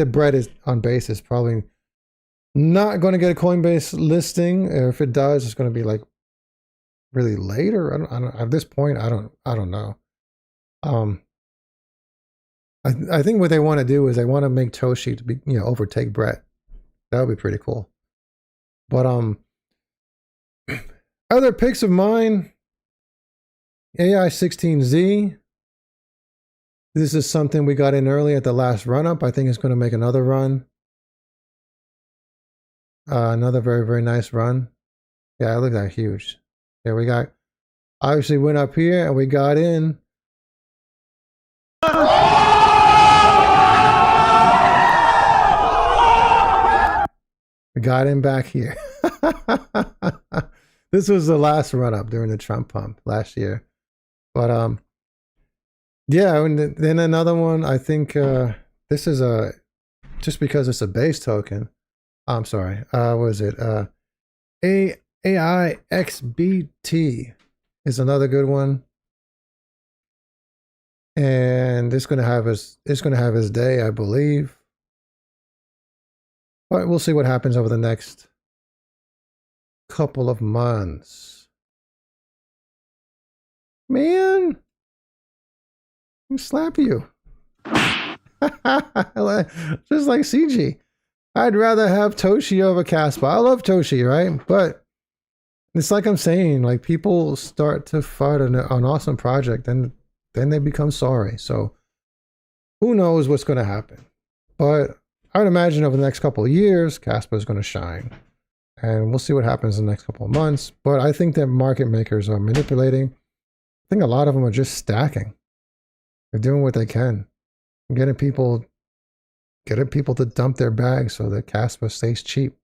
Brett is on Base is probably not going to get a Coinbase listing. Or if it does, it's going to be like really later. I don't at this point. I don't know. I think what they want to do is they want to make Toshi to be, you know, overtake Brett. That would be pretty cool. But other picks of mine, AI16Z. This is something we got in early at the last run up. I think it's going to make another run. Another very, very nice run. Yeah, look at that, huge. Yeah, we got, obviously went up here and we got in. We got him back here. This was the last run up during the Trump pump last year. But yeah, and then another one, I think this is just because it's a base token. I'm sorry. What is it? AIXBT is another good one. And it's gonna have his day, I believe. But we'll see what happens over the next couple of months. Man, I slap you. Just like CG. I'd rather have Toshi over Casper. I love Toshi, right? But it's like I'm saying, like people start to fight an awesome project and then they become sorry. So who knows what's going to happen? But I would imagine over the next couple of years, Casper is going to shine. And we'll see what happens in the next couple of months. But I think that market makers are manipulating. I think a lot of them are just stacking. They're doing what they can. Getting people to dump their bags so that Casper stays cheap.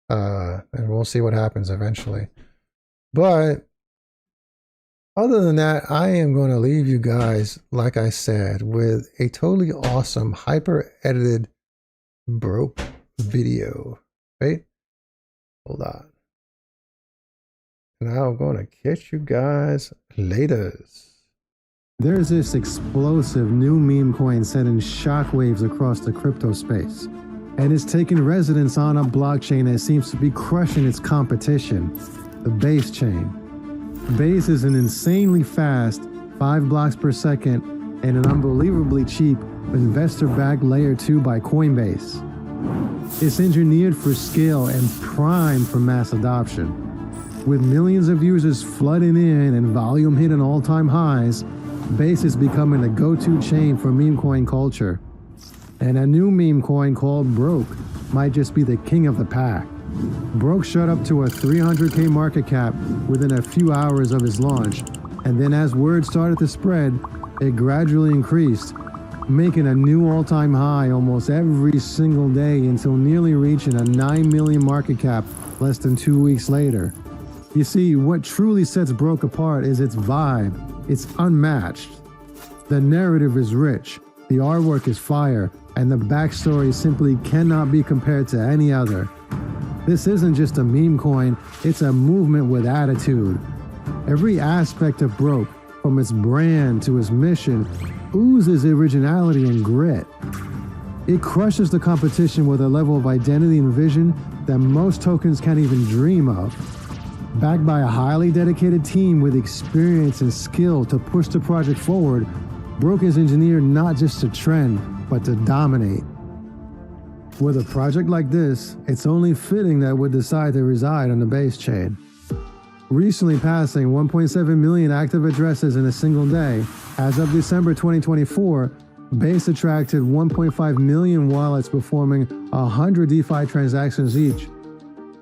And we'll see what happens eventually. But other than that, I am going to leave you guys, like I said, with a totally awesome, hyper-edited broke video. Right? Hold on. Now I'm going to catch you guys later. There's this explosive new meme coin sending shockwaves across the crypto space. And it's taking residence on a blockchain that seems to be crushing its competition, the Base chain. Base is an insanely fast 5 blocks per second and an unbelievably cheap investor-backed layer 2 by Coinbase. It's engineered for scale and primed for mass adoption. With millions of users flooding in and volume hitting all-time highs, Base is becoming the go-to chain for meme coin culture. And a new meme coin called Broke might just be the king of the pack. Broke shot up to a 300K market cap within a few hours of his launch, and then as word started to spread, it gradually increased, making a new all-time high almost every single day until nearly reaching a 9 million market cap less than 2 weeks later. You see, what truly sets Broke apart is its vibe. It's unmatched. The narrative is rich, the artwork is fire, and the backstory simply cannot be compared to any other. This isn't just a meme coin, it's a movement with attitude. Every aspect of Broke, from its brand to its mission, oozes originality and grit. It crushes the competition with a level of identity and vision that most tokens can't even dream of. Backed by a highly dedicated team with experience and skill to push the project forward, Broke is engineered not just to trend, but to dominate. With a project like this, it's only fitting that it would decide to reside on the Base chain. Recently passing 1.7 million active addresses in a single day, as of December 2024, Base attracted 1.5 million wallets performing 100 DeFi transactions each,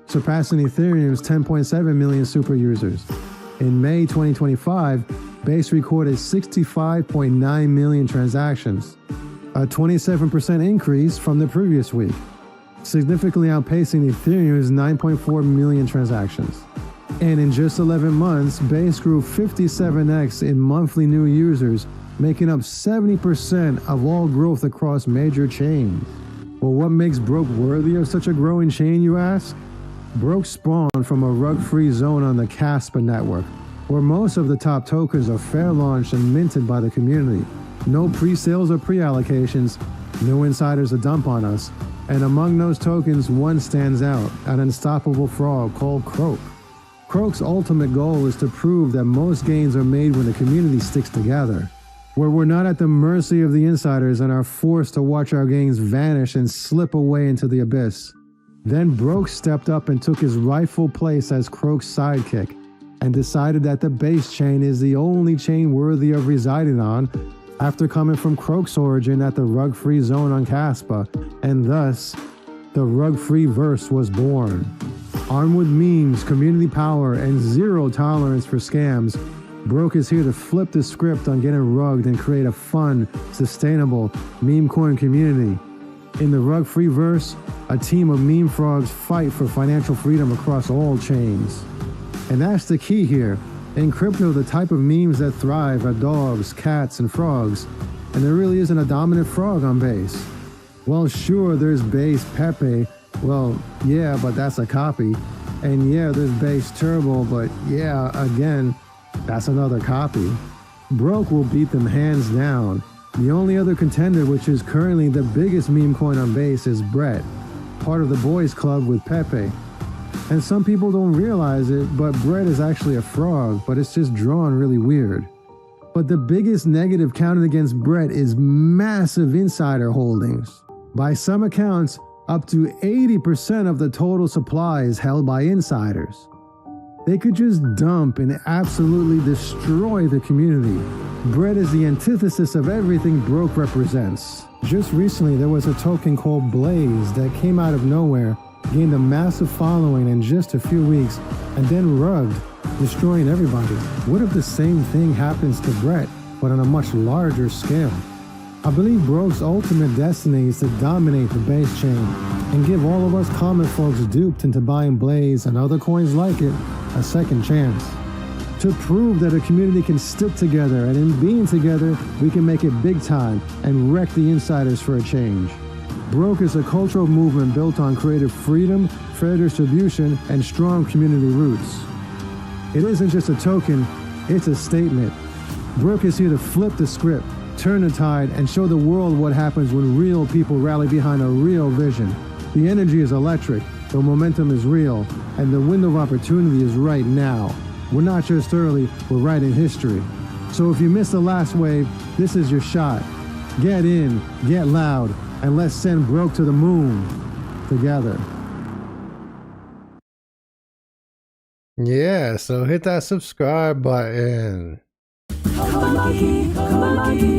surpassing Ethereum's 10.7 million super users. In May 2025, Base recorded 65.9 million transactions, a 27% increase from the previous week, significantly outpacing Ethereum's 9.4 million transactions. And in just 11 months, Base grew 57x in monthly new users, making up 70% of all growth across major chains. Well, what makes Broke worthy of such a growing chain, you ask? Broke spawned from a rug-free zone on the Casper network, where most of the top tokens are fair launched and minted by the community. No pre-sales or pre-allocations, no insiders to dump on us, and among those tokens, one stands out, an unstoppable frog called Croak. Croak's ultimate goal is to prove that most gains are made when the community sticks together, where we're not at the mercy of the insiders and are forced to watch our gains vanish and slip away into the abyss. Then Broke stepped up and took his rightful place as Croak's sidekick, and decided that the Base chain is the only chain worthy of residing on, after coming from Croak's origin at the rug-free zone on Casper, and thus, the rug-free verse was born. Armed with memes, community power, and zero tolerance for scams, Broke is here to flip the script on getting rugged and create a fun, sustainable meme coin community. In the rug-free verse, A team of meme frogs fight for financial freedom across all chains. And that's the key here. In crypto, the type of memes that thrive are dogs, cats, and frogs. And there really isn't a dominant frog on Base. Well, sure, there's Base Pepe. Well, yeah, but that's a copy. And yeah, there's Base Turbo, but yeah, again, that's another copy. Broke will beat them hands down. The only other contender, which is currently the biggest meme coin on Base, is Brett, part of the boys club with Pepe. And some people don't realize it, but Brett is actually a frog, but it's just drawn really weird. But the biggest negative counted against Brett is massive insider holdings. By some accounts, up to 80% of the total supply is held by insiders. They could just dump and absolutely destroy the community. Brett is the antithesis of everything Broke represents. Just recently, there was a token called Blaze that came out of nowhere, gained a massive following in just a few weeks, and then rugged, destroying everybody. What if the same thing happens to Brett, but on a much larger scale? I believe Broke's ultimate destiny is to dominate the Base chain and give all of us common folks duped into buying Blaze and other coins like it a second chance. To prove that a community can stick together, and in being together, we can make it big time and wreck the insiders for a change. Broke is a cultural movement built on creative freedom, fair distribution, and strong community roots. It isn't just a token, it's a statement. Broke is here to flip the script, turn the tide, and show the world what happens when real people rally behind a real vision. The energy is electric, the momentum is real, and the window of opportunity is right now. We're not just early, we're writing history. So if you missed the last wave, this is your shot. Get in, get loud, and let's send Broke to the moon together. Yeah, so hit that subscribe button. CodeMonkey, CodeMonkey.